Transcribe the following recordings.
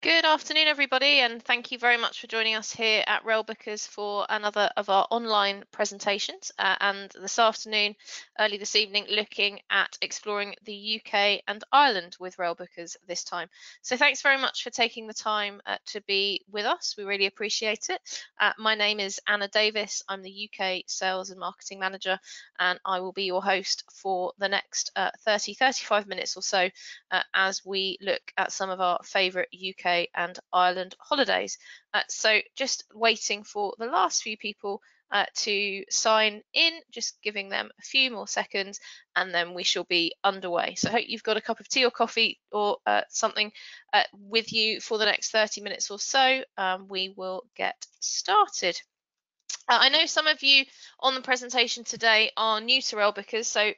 Good afternoon, everybody, and thank you very much for joining us here at Railbookers for another of our online presentations. And this afternoon, early this evening, looking at exploring the UK and Ireland with Railbookers this time. So thanks very much for taking the time to be with us. We really appreciate it. My name is Anna Davis. I'm the UK Sales and Marketing Manager, and I will be your host for the next 35 minutes or so as we look at some of our favourite UK and Ireland holidays. So just waiting for the last few people to sign in, just giving them a few more seconds, and then we shall be underway. So I hope you've got a cup of tea or coffee or something with you for the next 30 minutes or so. We will get started. I know some of you on the presentation today are new to Railbookers, so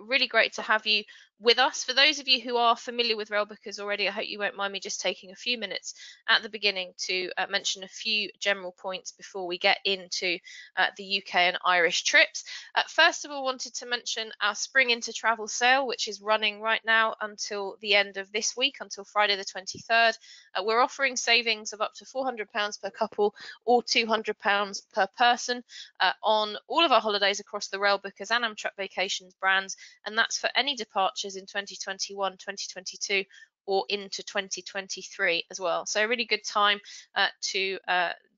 really great to have you with us. For those of you who are familiar with Railbookers already, I hope you won't mind me just taking a few minutes at the beginning to mention a few general points before we get into the UK and Irish trips. First of all, wanted to mention our Spring into Travel sale, which is running right now until the end of this week, until Friday the 23rd. We're offering savings of up to £400 per couple or £200 per person on all of our holidays across the Railbookers and Amtrak Vacations brands, and that's for any departures in 2021, 2022 or into 2023 as well. So a really good time to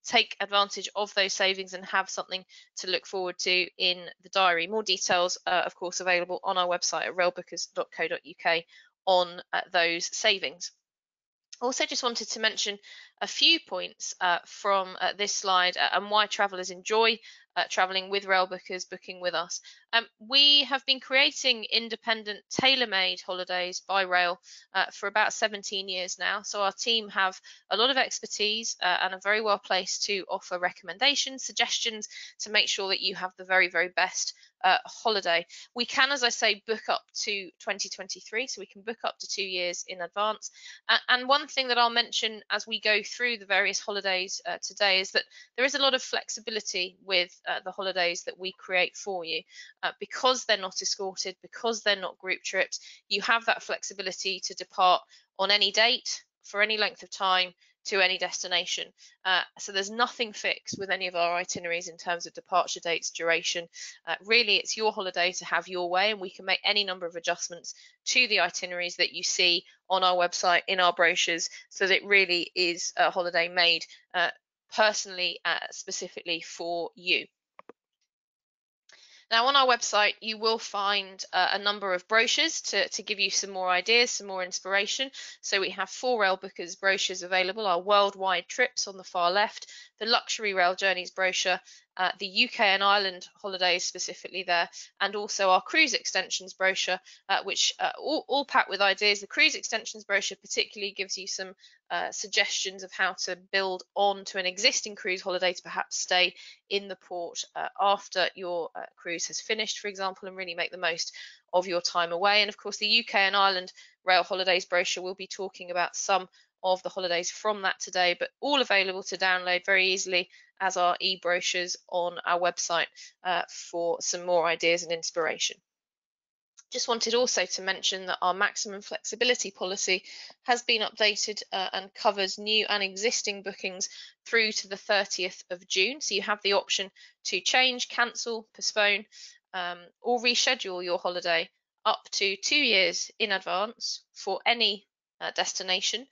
take advantage of those savings and have something to look forward to in the diary. More details, of course, available on our website at railbookers.co.uk on those savings. Also, just wanted to mention a few points from this slide and why travellers enjoy travelling with Railbookers, booking with us. We have been creating independent, tailor-made holidays by rail for about 17 years now. So our team have a lot of expertise and are very well placed to offer recommendations, suggestions to make sure that you have the very, very best holiday. We can, as I say, book up to 2023, so we can book up to 2 years in advance. And one thing that I'll mention as we go through the various holidays today is that there is a lot of flexibility with the holidays that we create for you. Because they're not escorted, because they're not group trips, you have that flexibility to depart on any date for any length of time to any destination. So there's nothing fixed with any of our itineraries in terms of departure dates, duration. Really, it's your holiday to have your way, and we can make any number of adjustments to the itineraries that you see on our website, in our brochures, so that it really is a holiday made personally, specifically for you. Now, on our website, you will find a number of brochures to give you some more ideas, some more inspiration. So we have 4 Railbookers brochures available, our worldwide trips on the far left, the luxury rail journeys brochure, the UK and Ireland holidays specifically there, and also our cruise extensions brochure, which all packed with ideas. The cruise extensions brochure particularly gives you some suggestions of how to build on to an existing cruise holiday to perhaps stay in the port after your cruise has finished, for example, and really make the most of your time away. And of course, the UK and Ireland rail holidays brochure will be talking about some of the holidays from that today, but all available to download very easily as our e-brochures on our website for some more ideas and inspiration. Just wanted also to mention that our maximum flexibility policy has been updated and covers new and existing bookings through to the 30th of June. So you have the option to change, cancel, postpone, or reschedule your holiday up to 2 years in advance for any destination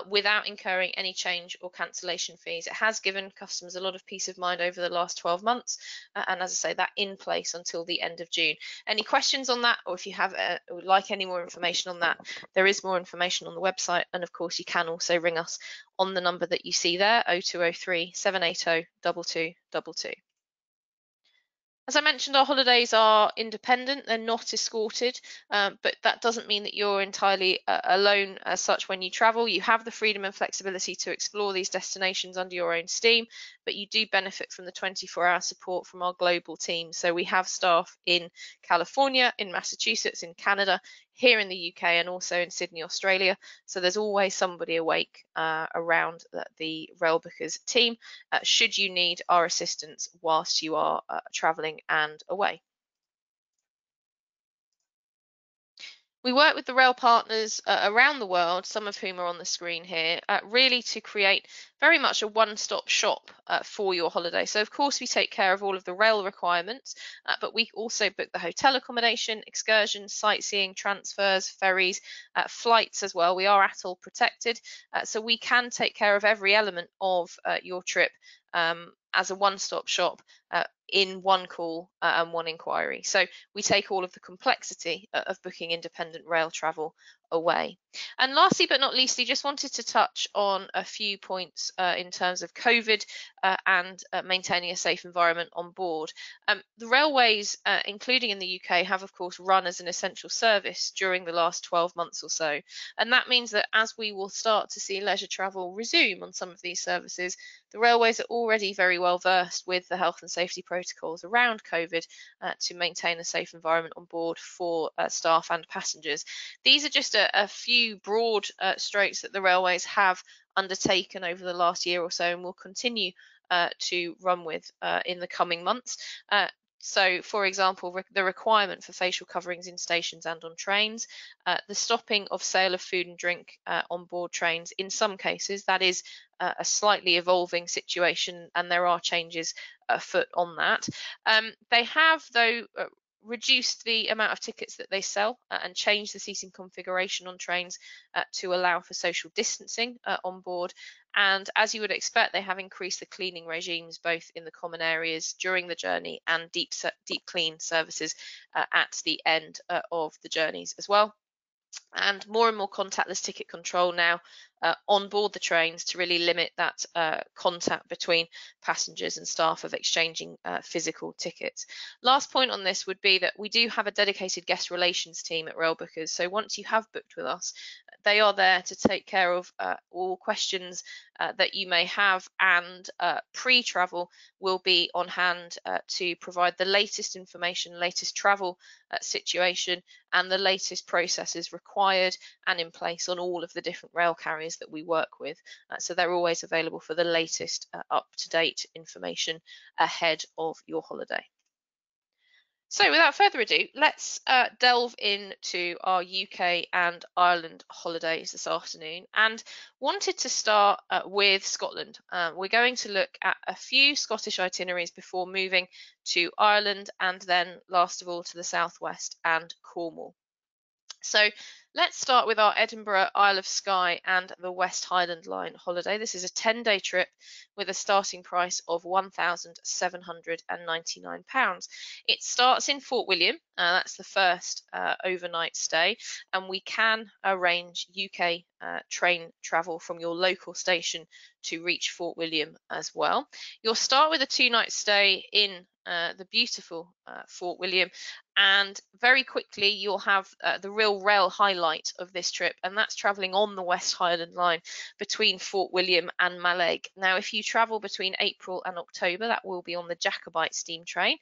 without incurring any change or cancellation fees. It has given customers a lot of peace of mind over the last 12 months, and as I say, that in place until the end of June. Any questions on that, or if you have would like any more information on that, there is more information on the website, and of course you can also ring us on the number that you see there, 0203 780 2222. As I mentioned, our holidays are independent, they're not escorted, but that doesn't mean that you're entirely alone as such when you travel. You have the freedom and flexibility to explore these destinations under your own steam, but you do benefit from the 24-hour support from our global team. So we have staff in California, in Massachusetts, in Canada, here in the UK, and also in Sydney, Australia. So there's always somebody awake around the Railbookers team should you need our assistance whilst you are travelling and away. We work with the rail partners around the world, some of whom are on the screen here, really to create very much a one-stop shop for your holiday. So of course we take care of all of the rail requirements, but we also book the hotel accommodation, excursions, sightseeing, transfers, ferries, flights as well. We are ATOL protected, so we can take care of every element of your trip as a one-stop shop in one call and one inquiry. So we take all of the complexity of booking independent rail travel away. And lastly but not leastly, just wanted to touch on a few points in terms of COVID and maintaining a safe environment on board. The railways, including in the UK, have of course run as an essential service during the last 12 months or so. And that means that as we will start to see leisure travel resume on some of these services, the railways are already very well versed with the health and safety protocols around COVID to maintain a safe environment on board for staff and passengers. These are just a few broad strokes that the railways have undertaken over the last year or so and will continue to run with in the coming months. So, for example, the requirement for facial coverings in stations and on trains, the stopping of sale of food and drink on board trains. In some cases, that is a slightly evolving situation, and there are changes afoot on that. They have, though, reduced the amount of tickets that they sell and changed the seating configuration on trains to allow for social distancing on board. And as you would expect, they have increased the cleaning regimes both in the common areas during the journey and deep clean services at the end of the journeys as well. And more contactless ticket control now on board the trains to really limit that contact between passengers and staff of exchanging physical tickets. Last point on this would be that we do have a dedicated guest relations team at Railbookers. So once you have booked with us, they are there to take care of all questions that you may have, and pre-travel will be on hand to provide the latest information, latest travel situation, and the latest processes required and in place on all of the different rail carriers that we work with. So they're always available for the latest up-to-date information ahead of your holiday. So without further ado, let's delve into our UK and Ireland holidays this afternoon, and wanted to start with Scotland. We're going to look at a few Scottish itineraries before moving to Ireland, and then last of all to the southwest and Cornwall. So let's start with our Edinburgh, Isle of Skye and the West Highland Line holiday. This is a 10-day trip with a starting price of £1,799. It starts in Fort William, that's the first overnight stay, and we can arrange UK train travel from your local station to reach Fort William as well. You'll start with a 2-night stay in the beautiful Fort William, and very quickly you'll have the real rail highlight of this trip, and that's travelling on the West Highland Line between Fort William and Mallaig. Now, if you travel between April and October, that will be on the Jacobite steam train.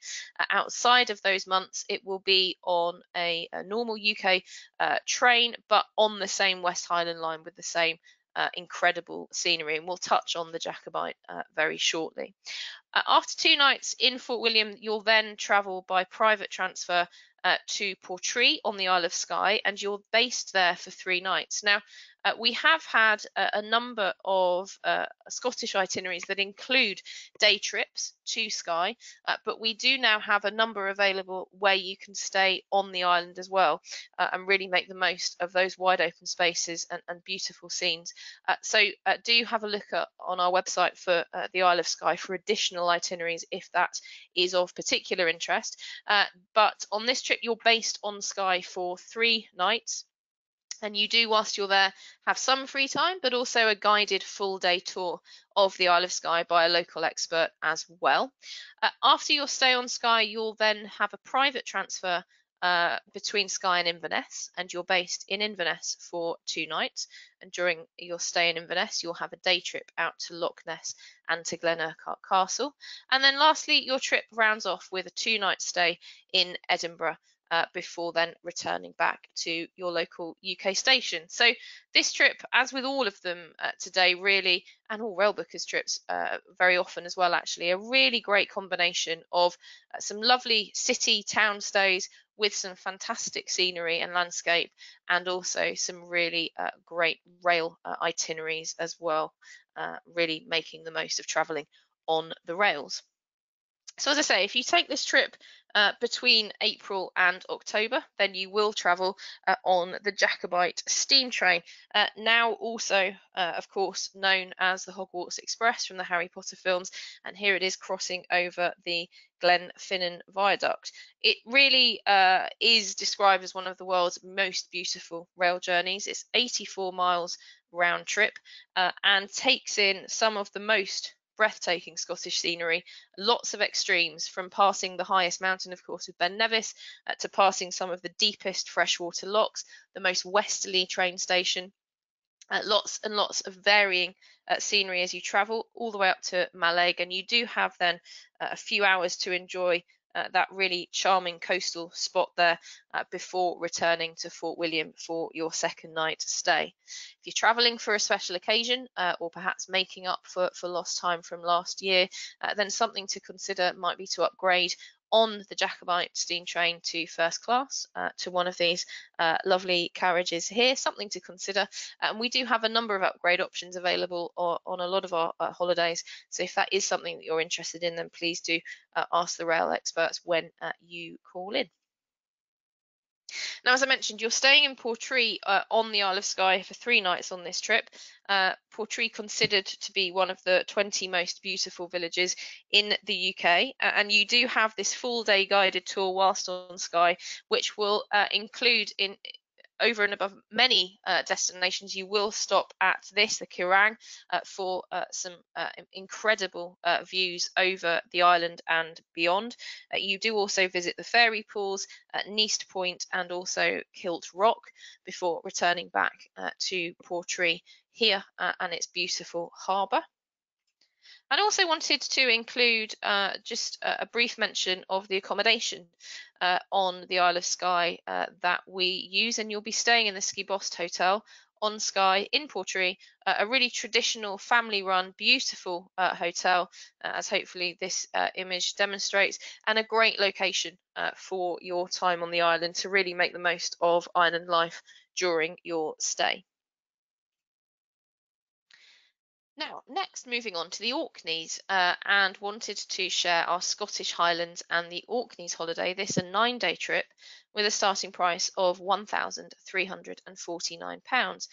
Outside of those months, it will be on a normal UK train, but on the same West Highland Line with the same incredible scenery, and we'll touch on the Jacobite very shortly. After 2 nights in Fort William, you'll then travel by private transfer to Portree on the Isle of Skye, and you're based there for 3 nights. Now, we have had a number of Scottish itineraries that include day trips to Skye, but we do now have a number available where you can stay on the island as well and really make the most of those wide open spaces and beautiful scenes. So do have a look on our website for the Isle of Skye for additional itineraries if that is of particular interest. But on this trip, you're based on Skye for 3 nights. And you do, whilst you're there, have some free time, but also a guided full-day tour of the Isle of Skye by a local expert as well. After your stay on Skye, you'll then have a private transfer between Skye and Inverness, and you're based in Inverness for 2 nights. And during your stay in Inverness, you'll have a day trip out to Loch Ness and to Glenurquhart Castle. And then lastly, your trip rounds off with a 2-night stay in Edinburgh, before then returning back to your local UK station. So this trip, as with all of them today, really, and all Railbookers trips very often as well, actually, a really great combination of some lovely city town stays with some fantastic scenery and landscape, and also some really great rail itineraries as well, really making the most of travelling on the rails. So as I say, if you take this trip between April and October, then you will travel on the Jacobite steam train, now also, of course, known as the Hogwarts Express from the Harry Potter films, and here it is crossing over the Glenfinnan Viaduct. It really is described as one of the world's most beautiful rail journeys. It's 84 miles round trip, and takes in some of the most breathtaking Scottish scenery, lots of extremes, from passing the highest mountain, of course, with Ben Nevis, to passing some of the deepest freshwater lochs, the most westerly train station. Lots and lots of varying scenery as you travel all the way up to Mallaig, and you do have then a few hours to enjoy that really charming coastal spot there before returning to Fort William for your second night stay. If you're travelling for a special occasion, or perhaps making up for lost time from last year, then something to consider might be to upgrade on the Jacobite steam train to first class, to one of these lovely carriages here. Something to consider, and we do have a number of upgrade options available on a lot of our holidays, so if that is something that you're interested in, then please do ask the rail experts when you call in. Now, as I mentioned, you're staying in Portree on the Isle of Skye for 3 nights on this trip. Portree considered to be one of the 20 most beautiful villages in the UK, and you do have this full day guided tour whilst on Skye, which will include, in over and above many destinations, you will stop at the Kerrang, for some incredible views over the island and beyond. You do also visit the fairy pools at Neast Point and also Kilt Rock before returning back to Portree here and its beautiful harbour. I also wanted to include just a brief mention of the accommodation on the Isle of Skye that we use, and you'll be staying in the Ski Bost Hotel on Skye in Portree, a really traditional family-run, beautiful hotel, as hopefully this image demonstrates, and a great location for your time on the island to really make the most of island life during your stay. Now, next, moving on to the Orkneys, and wanted to share our Scottish Highlands and the Orkneys holiday. This a 9-day trip with a starting price of £1,349.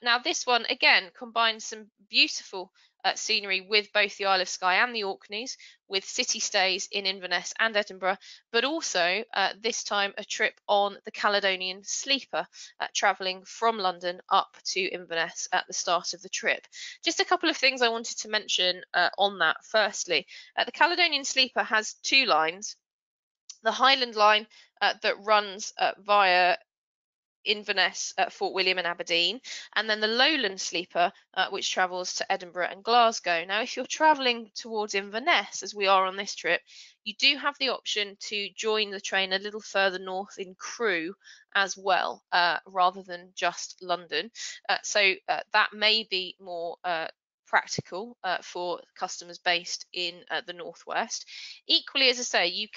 Now, this one again combines some beautiful scenery with both the Isle of Skye and the Orkneys, with city stays in Inverness and Edinburgh, but also this time a trip on the Caledonian Sleeper, travelling from London up to Inverness at the start of the trip. Just a couple of things I wanted to mention on that. Firstly, the Caledonian Sleeper has 2 lines. The Highland line that runs via Inverness, Fort William and Aberdeen, and then the Lowland Sleeper, which travels to Edinburgh and Glasgow. Now, if you're travelling towards Inverness, as we are on this trip, you do have the option to join the train a little further north in Crewe as well, rather than just London. So that may be more practical for customers based in the northwest. Equally, as I say,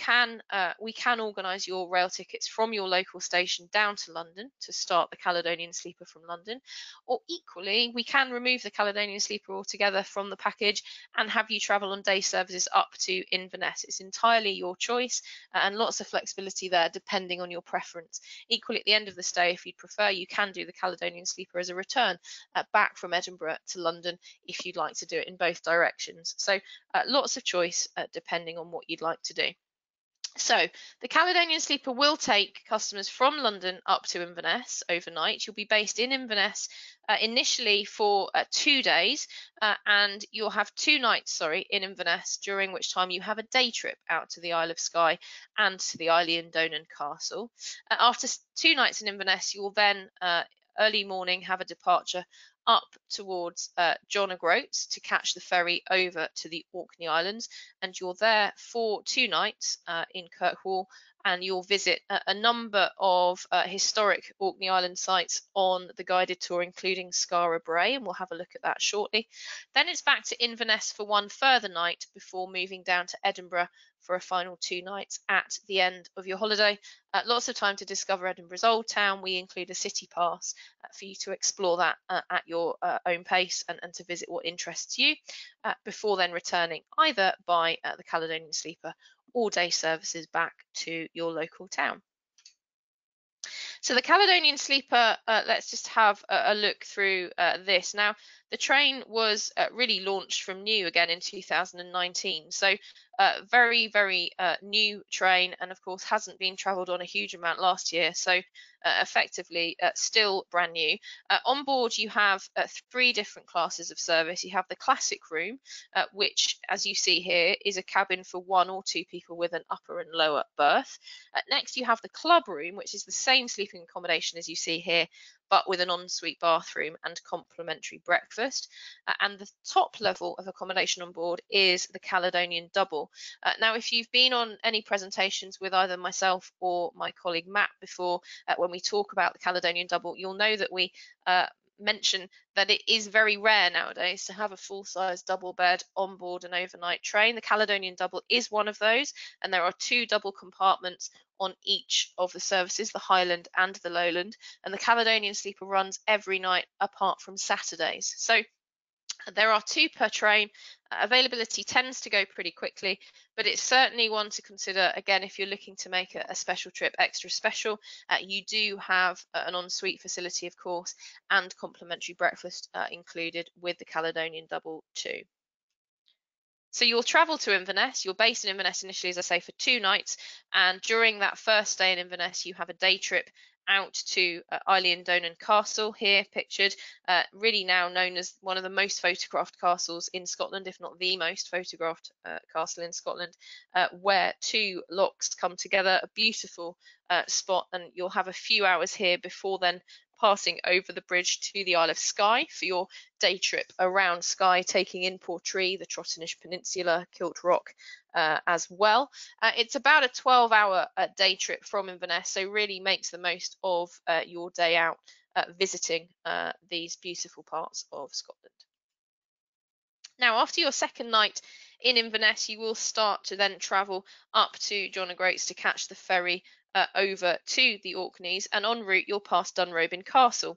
we can organise your rail tickets from your local station down to London to start the Caledonian Sleeper from London, or equally we can remove the Caledonian Sleeper altogether from the package and have you travel on day services up to Inverness. It's entirely your choice, and lots of flexibility there depending on your preference. Equally, at the end of the stay, if you'd prefer, you can do the Caledonian Sleeper as a return back from Edinburgh to London if you'd like to do it in both directions. So lots of choice depending on what you'd like to do. So the Caledonian Sleeper will take customers from London up to Inverness overnight. You'll be based in Inverness initially for 2 days, and you'll have 2 nights, in Inverness, during which time you have a day trip out to the Isle of Skye and to the Eilean Donan Castle. After 2 nights in Inverness, you will then early morning have a departure up towards John O'Groats to catch the ferry over to the Orkney Islands, and you're there for 2 nights in Kirkwall, and you'll visit a number of historic Orkney Island sites on the guided tour, including Skara Brae, and we'll have a look at that shortly. Then it's back to Inverness for one further night before moving down to Edinburgh for a final 2 nights at the end of your holiday. Lots of time to discover Edinburgh's Old Town. We include a city pass for you to explore that at your own pace and to visit what interests you before then returning either by the Caledonian Sleeper or day services back to your local town. So the Caledonian Sleeper, let's just have a look through this. Now, the train was really launched from new again in 2019. So very, very new train, and of course hasn't been travelled on a huge amount last year. So effectively still brand new. On board you have 3 different classes of service. You have the classic room, which as you see here is a cabin for 1 or 2 people with an upper and lower berth. Next you have the club room, which is the same sleeping accommodation as you see here, but with an ensuite bathroom and complimentary breakfast. And the top level of accommodation on board is the Caledonian Double. Now, if you've been on any presentations with either myself or my colleague Matt before, when we talk about the Caledonian Double, you'll know that we mention that it is very rare nowadays to have a full-size double bed on board an overnight train. The Caledonian Double is one of those, and there are 2 double compartments on each of the services, the Highland and the Lowland, and the Caledonian Sleeper runs every night apart from Saturdays. So there are 2 per train. Availability tends to go pretty quickly, but it's certainly one to consider again if you're looking to make a special trip extra special. You do have an ensuite facility, of course, and complimentary breakfast included with the Caledonian Double too. So you'll travel to Inverness. You're based in Inverness initially, as I say, for 2 nights, and during that first stay in Inverness, you have a day trip out to Donan Castle, here pictured, really now known as one of the most photographed castles in Scotland, if not the most photographed castle in Scotland, where 2 lochs come together, a beautiful spot, and you'll have a few hours here before then passing over the bridge to the Isle of Skye for your day trip around Skye, taking in Portree, the Trotternish Peninsula, Kilt Rock as well. It's about a 12-hour day trip from Inverness, so really makes the most of your day out visiting these beautiful parts of Scotland. Now, after your second night in Inverness, you will start to then travel up to John O'Groats to catch the ferry over to the Orkneys, and en route you'll pass Dunrobin Castle,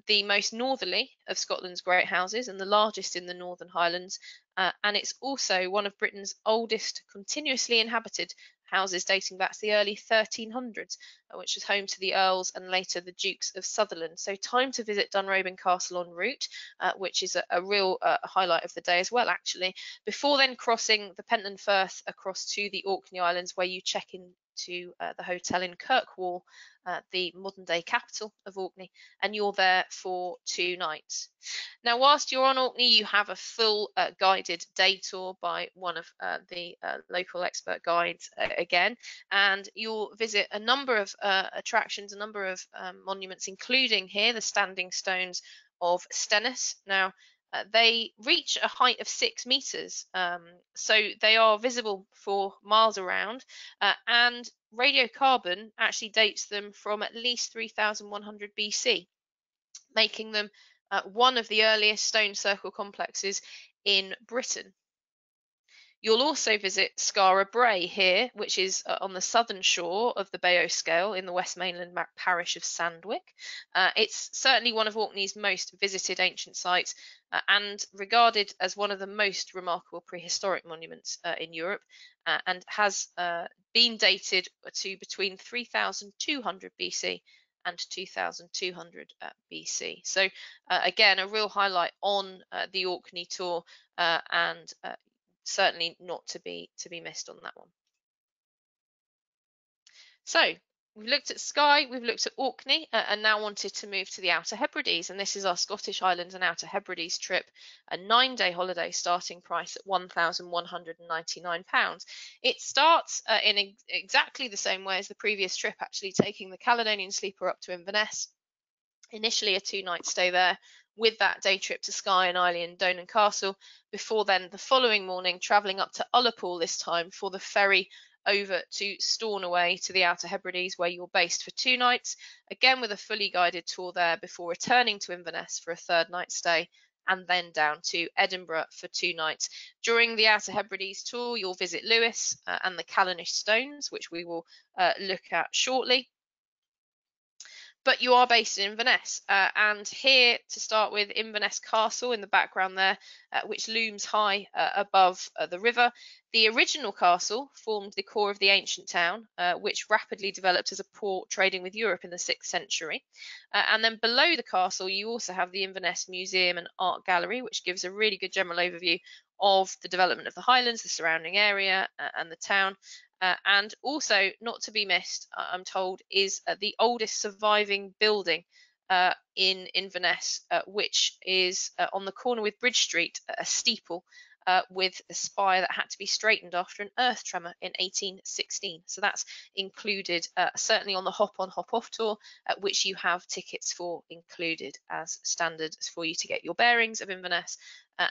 the most northerly of Scotland's great houses and the largest in the Northern Highlands, and it's also one of Britain's oldest continuously inhabited houses, dating back to the early 1300s, which was home to the Earls and later the Dukes of Sutherland. So time to visit Dunrobin Castle en route, which is a real highlight of the day as well, actually, before then crossing the Pentland Firth across to the Orkney Islands, where you check in to the hotel in Kirkwall, the modern day capital of Orkney, and you're there for 2 nights. Now, whilst you're on Orkney, you have a full guided day tour by one of the local expert guides again, and you'll visit a number of attractions, a number of monuments, including here the standing stones of Stennis. Now, they reach a height of 6 meters, so they are visible for miles around, and radiocarbon actually dates them from at least 3100 BC, making them one of the earliest stone circle complexes in Britain. You'll also visit Skara Brae here, which is on the southern shore of the Bay o' Scale in the West Mainland parish of Sandwick. It's certainly one of Orkney's most visited ancient sites and regarded as one of the most remarkable prehistoric monuments in Europe, and has been dated to between 3200 BC and 2200 BC. So again, a real highlight on the Orkney tour, and certainly not to be missed on that one. So we've looked at Skye, we've looked at Orkney, and now wanted to move to the Outer Hebrides, and this is our Scottish Highlands and Outer Hebrides trip, a 9-day holiday starting price at £1,199. It starts in exactly the same way as the previous trip, actually taking the Caledonian Sleeper up to Inverness, initially a 2-night stay there, with that day trip to Skye and Donan Castle, before then the following morning travelling up to Ullapool, this time for the ferry over to Stornoway to the Outer Hebrides, where you're based for 2 nights, again with a fully guided tour there before returning to Inverness for a 3rd night stay, and then down to Edinburgh for 2 nights. During the Outer Hebrides tour, you'll visit Lewis and the Cornish Stones, which we will look at shortly. But you are based in Inverness, and here to start with, Inverness Castle in the background there, which looms high above the river. The original castle formed the core of the ancient town, which rapidly developed as a port trading with Europe in the 6th century. And then below the castle, you also have the Inverness Museum and Art Gallery, which gives a really good general overview of the development of the Highlands, the surrounding area, and the town. And also, not to be missed, I'm told, is the oldest surviving building in Inverness, which is on the corner with Bridge Street, a steeple with a spire that had to be straightened after an earth tremor in 1816. So that's included certainly on the hop on hop off tour, which you have tickets for included as standard for you to get your bearings of Inverness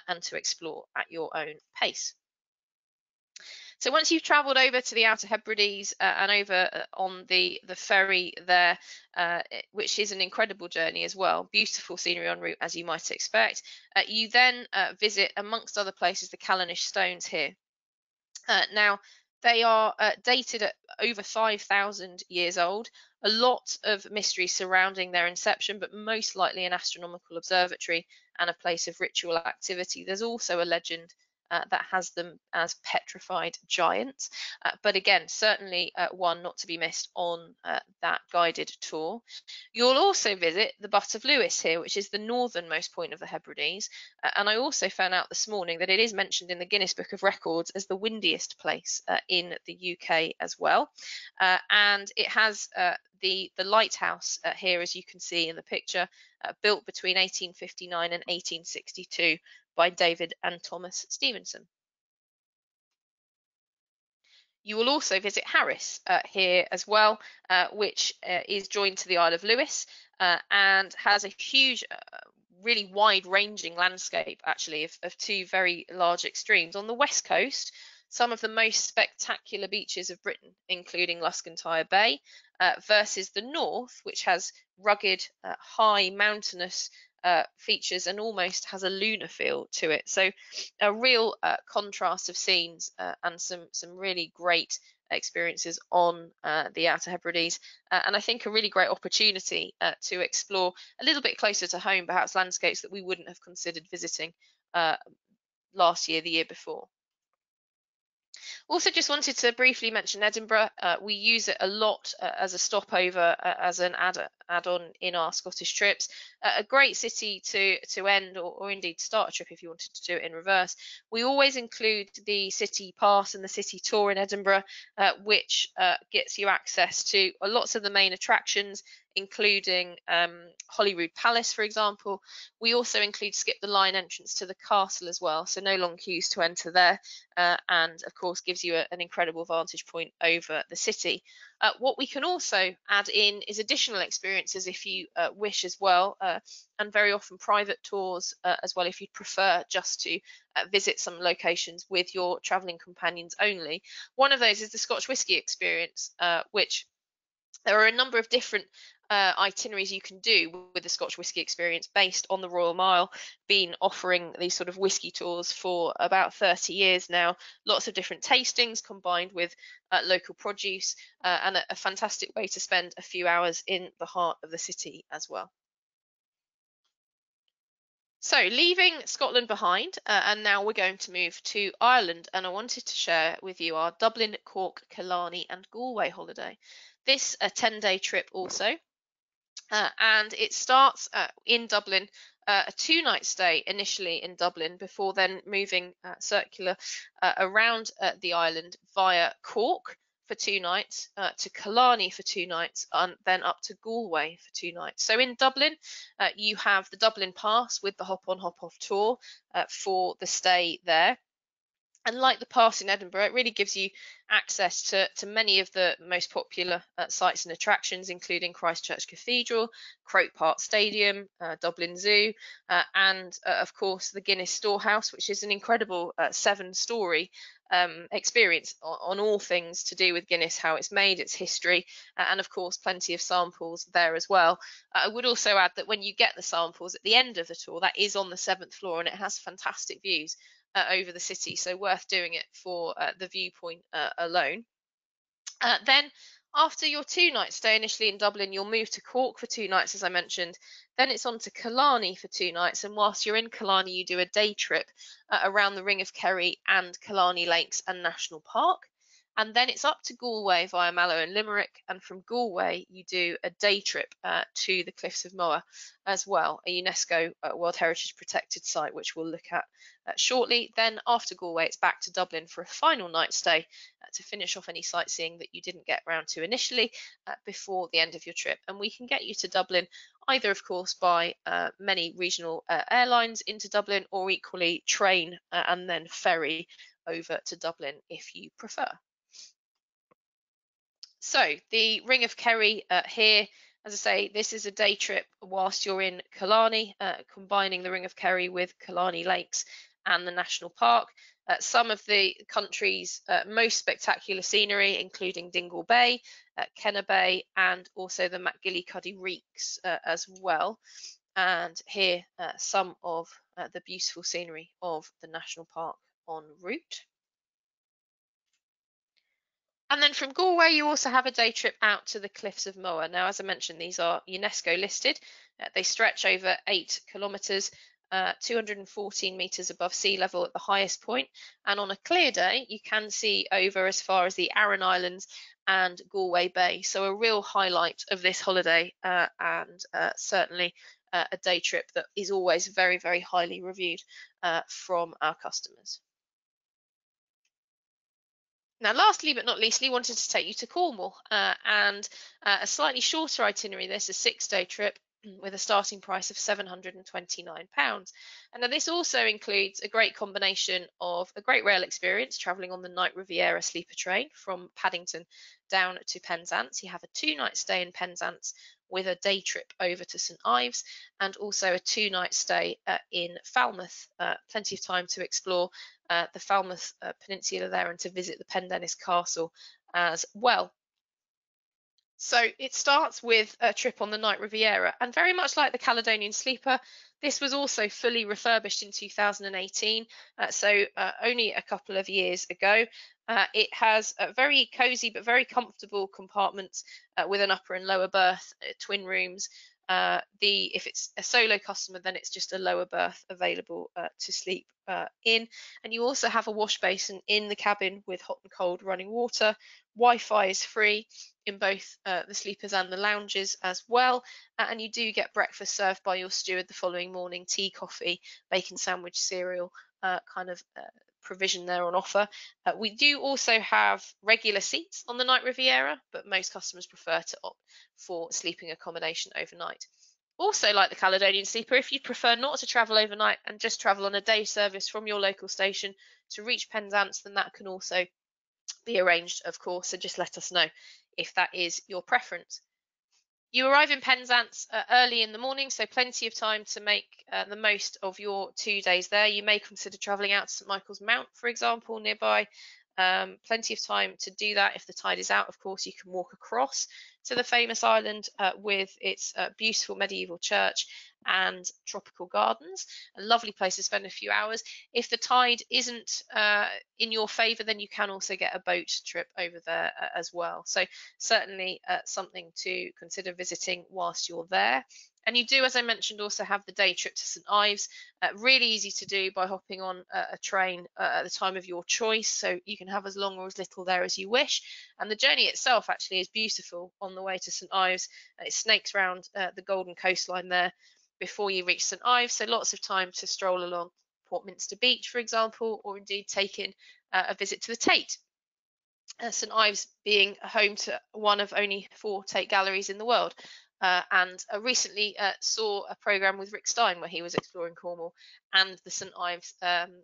and to explore at your own pace. So once you've travelled over to the Outer Hebrides and over on the ferry there, which is an incredible journey as well, beautiful scenery en route as you might expect, you then visit, amongst other places, the Cornish Stones here. Now, they are dated at over 5,000 years old. A lot of mystery surrounding their inception, but most likely an astronomical observatory and a place of ritual activity. There's also a legend that has them as petrified giants, but again, certainly one not to be missed on that guided tour. You'll also visit the Butt of Lewis here, which is the northernmost point of the Hebrides, and I also found out this morning that it is mentioned in the Guinness Book of Records as the windiest place in the UK as well, and it has the lighthouse here, as you can see in the picture, built between 1859 and 1862 by David and Thomas Stevenson. You will also visit Harris here as well, which is joined to the Isle of Lewis and has a huge, really wide-ranging landscape, actually, of 2 very large extremes. On the west coast, some of the most spectacular beaches of Britain, including Luscantire Bay, versus the north, which has rugged, high, mountainous features and almost has a lunar feel to it. So a real contrast of scenes and some really great experiences on the Outer Hebrides, and I think a really great opportunity to explore a little bit closer to home, perhaps landscapes that we wouldn't have considered visiting last year, the year before. Also, just wanted to briefly mention Edinburgh. We use it a lot as a stopover, as an add-on in our Scottish trips. A great city to end or indeed start a trip if you wanted to do it in reverse. We always include the city pass and the city tour in Edinburgh, which gets you access to lots of the main attractions, including Holyrood Palace, for example. We also include skip the line entrance to the castle as well, so no long queues to enter there, and of course gives you an incredible vantage point over the city. What we can also add in is additional experiences if you wish as well, and very often private tours as well if you'd prefer just to visit some locations with your travelling companions only. One of those is the Scotch whisky experience, which there are a number of different itineraries you can do with the Scotch whisky experience based on the Royal Mile, been offering these sort of whisky tours for about 30 years now. Lots of different tastings combined with local produce, and a fantastic way to spend a few hours in the heart of the city as well. So leaving Scotland behind, and now we're going to move to Ireland, and I wanted to share with you our Dublin, Cork, Killarney and Galway holiday. This a 10-day trip also, and it starts in Dublin, a 2-night stay initially in Dublin before then moving circular around the island via Cork for 2 nights, to Killarney for 2 nights, and then up to Galway for 2 nights. So in Dublin, you have the Dublin Pass with the hop on hop off tour for the stay there. And like the pass in Edinburgh, it really gives you access to many of the most popular sites and attractions, including Christchurch Cathedral, Croke Park Stadium, Dublin Zoo, and of course the Guinness Storehouse, which is an incredible 7-story experience on all things to do with Guinness, how it's made, its history, and of course plenty of samples there as well. I would also add that when you get the samples at the end of the tour, that is on the 7th floor, and it has fantastic views over the city, so worth doing it for the viewpoint alone. Then after your 2-night stay initially in Dublin, you'll move to Cork for 2 nights, as I mentioned. Then it's on to Killarney for 2 nights, and whilst you're in Killarney, you do a day trip around the Ring of Kerry and Killarney Lakes and National Park. And then it's up to Galway via Mallow and Limerick, and from Galway you do a day trip to the Cliffs of Moher as well, a UNESCO World Heritage Protected Site, which we'll look at shortly. Then after Galway, it's back to Dublin for a final night stay to finish off any sightseeing that you didn't get round to initially before the end of your trip. And we can get you to Dublin either, of course, by many regional airlines into Dublin, or equally train and then ferry over to Dublin if you prefer. So the Ring of Kerry here, as I say, this is a day trip whilst you're in Killarney, combining the Ring of Kerry with Killarney Lakes and the National Park. Some of the country's most spectacular scenery, including Dingle Bay, Kenner Bay, and also the MacGillycuddy Reeks as well. And here some of the beautiful scenery of the National Park en route. And then from Galway, you also have a day trip out to the Cliffs of Moher. Now, as I mentioned, these are UNESCO listed. They stretch over 8 kilometres, 214 metres above sea level at the highest point. And on a clear day, you can see over as far as the Aran Islands and Galway Bay. So a real highlight of this holiday, and certainly a day trip that is always very, very highly reviewed from our customers. Now, lastly but not leastly, wanted to take you to Cornwall and a slightly shorter itinerary. This is a 6-day trip with a starting price of £729. And now this also includes a great combination of a great rail experience travelling on the Night Riviera sleeper train from Paddington down to Penzance. You have a 2-night stay in Penzance with a day trip over to St Ives, and also a 2-night stay in Falmouth. Plenty of time to explore the Falmouth Peninsula there and to visit the Pendennis Castle as well. So it starts with a trip on the Night Riviera, and very much like the Caledonian Sleeper, this was also fully refurbished in 2018, so only a couple of years ago. It has very cosy but very comfortable compartments with an upper and lower berth, twin rooms. If it's a solo customer, then it's just a lower berth available to sleep in. And you also have a wash basin in the cabin with hot and cold running water. Wi-Fi is free in both the sleepers and the lounges as well, and you do get breakfast served by your steward the following morning: tea, coffee, bacon sandwich, cereal, provision there on offer. We do also have regular seats on the Night Riviera, but most customers prefer to opt for sleeping accommodation overnight. Also, like the Caledonian Sleeper, if you prefer not to travel overnight and just travel on a day service from your local station to reach Penzance, then that can also be arranged, of course, so just let us know if that is your preference. You arrive in Penzance early in the morning, so plenty of time to make the most of your 2 days there. You may consider travelling out to St Michael's Mount, for example, nearby. Plenty of time to do that. If the tide is out, of course, you can walk across to the famous island with its beautiful medieval church and tropical gardens. A lovely place to spend a few hours. If the tide isn't in your favour, then you can also get a boat trip over there as well. So certainly something to consider visiting whilst you're there. And you do, as I mentioned, also have the day trip to St Ives. Really easy to do by hopping on a train at the time of your choice, so you can have as long or as little there as you wish. And the journey itself actually is beautiful on the way to St Ives. It snakes round the Golden Coastline there before you reach St Ives, so lots of time to stroll along Portminster Beach, for example, or indeed take in a visit to the Tate. St Ives being home to one of only 4 Tate galleries in the world. and recently saw a programme with Rick Stein where he was exploring Cornwall and the St Ives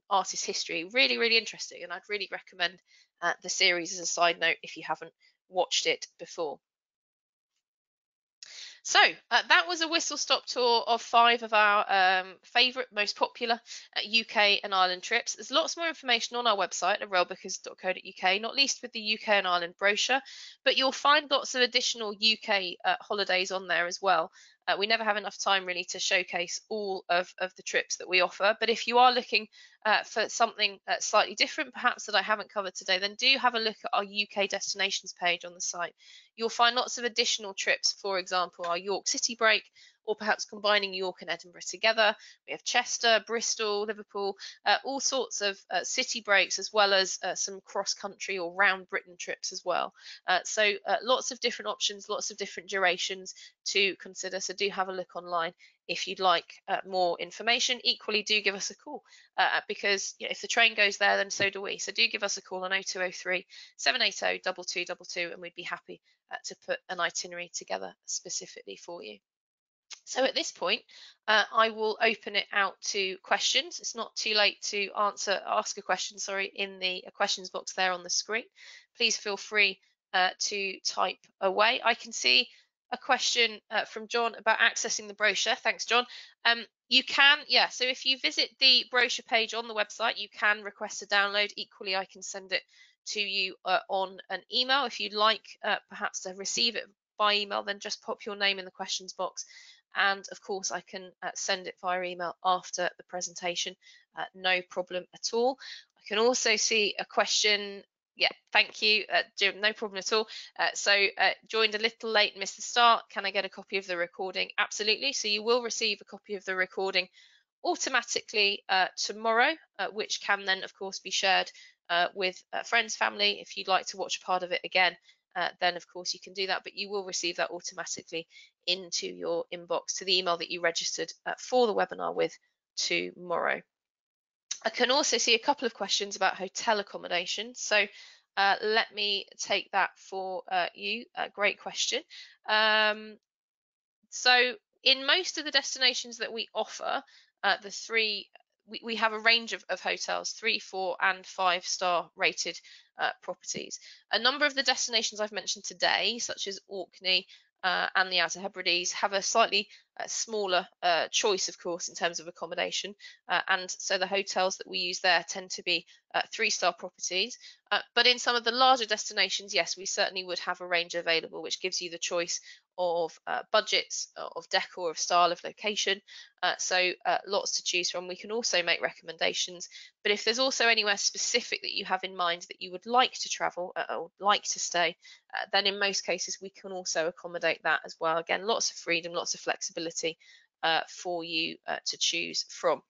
artist history. Really, really interesting, and I'd really recommend the series as a side note if you haven't watched it before. So that was a whistle-stop tour of 5 of our favourite, most popular UK and Ireland trips. There's lots more information on our website at railbookers.co.uk, not least with the UK and Ireland brochure, but you'll find lots of additional UK holidays on there as well. We never have enough time really to showcase all of the trips that we offer, but if you are looking for something slightly different, perhaps that I haven't covered today, then do have a look at our UK destinations page on the site. You'll find lots of additional trips, for example, our York City break, or perhaps combining York and Edinburgh together. We have Chester, Bristol, Liverpool, all sorts of city breaks, as well as some cross-country or round Britain trips as well. So lots of different options, lots of different durations to consider. So do have a look online if you'd like more information. Equally, do give us a call because if the train goes there, then so do we. So do give us a call on 0203 780 2222, and we'd be happy to put an itinerary together specifically for you. So at this point, I will open it out to questions. It's not too late to ask a question, in the questions box there on the screen. Please feel free to type away. I can see a question from John about accessing the brochure. Thanks, John. You can, so if you visit the brochure page on the website, you can request a download. Equally, I can send it to you on an email. If you'd like perhaps to receive it by email, then just pop your name in the questions box, and of course I can send it via email after the presentation, no problem at all. I can also see a question. Thank you, Jim, no problem at all. Joined a little late, missed the start. Can I get a copy of the recording? Absolutely. So you will receive a copy of the recording automatically tomorrow, which can then of course be shared with friends, family. If you'd like to watch a part of it again, then of course you can do that, but you will receive that automatically into your inbox to the email that you registered for the webinar with tomorrow. I can also see a couple of questions about hotel accommodation, so let me take that for you. Great question. So in most of the destinations that we offer, we have a range of hotels, 3, 4 and 5-star rated properties. A number of the destinations I've mentioned today, such as Orkney and the Outer Hebrides, have a slightly smaller choice, of course, in terms of accommodation, and so the hotels that we use there tend to be 3-star properties. But in some of the larger destinations, yes, we certainly would have a range available, which gives you the choice of budgets, of decor, of style, of location. So lots to choose from. We can also make recommendations, but if there's also anywhere specific that you have in mind that you would like to travel or like to stay, then in most cases we can also accommodate that as well. Again, lots of freedom, lots of flexibility for you to choose from.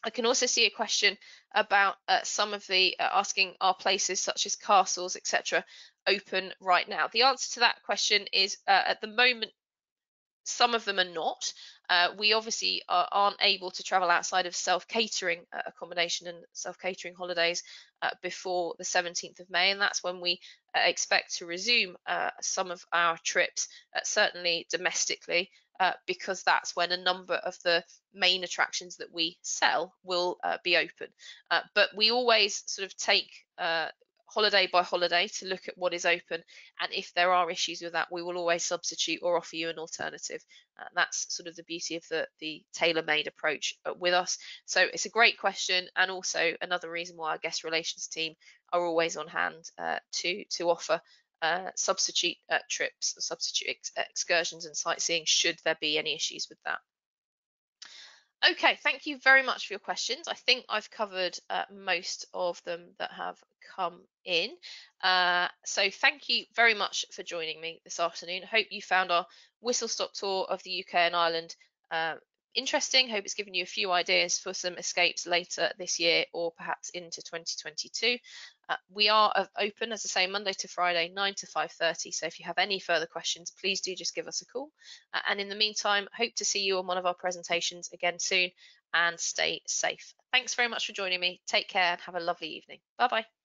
I can also see a question about some of the asking, are places such as castles, etc., open right now? The answer to that question is at the moment, some of them are not. We obviously aren't able to travel outside of self-catering accommodation and self-catering holidays before the 17th of May, and that's when we expect to resume some of our trips, certainly domestically, because that's when a number of the main attractions that we sell will be open. But we always sort of take holiday by holiday to look at what is open, and if there are issues with that, we will always substitute or offer you an alternative. That's sort of the beauty of the tailor-made approach with us. So it's a great question, and also another reason why our guest relations team are always on hand to offer substitute trips, substitute excursions and sightseeing should there be any issues with that. Okay, thank you very much for your questions. I think I've covered most of them that have come in. So thank you very much for joining me this afternoon. I hope you found our whistle-stop tour of the UK and Ireland interesting. Hope it's given you a few ideas for some escapes later this year or perhaps into 2022. We are open, as I say, Monday to Friday, 9 to 5:30. So if you have any further questions, please do just give us a call. And in the meantime, hope to see you on one of our presentations again soon, and stay safe. Thanks very much for joining me. Take care and have a lovely evening. Bye-bye.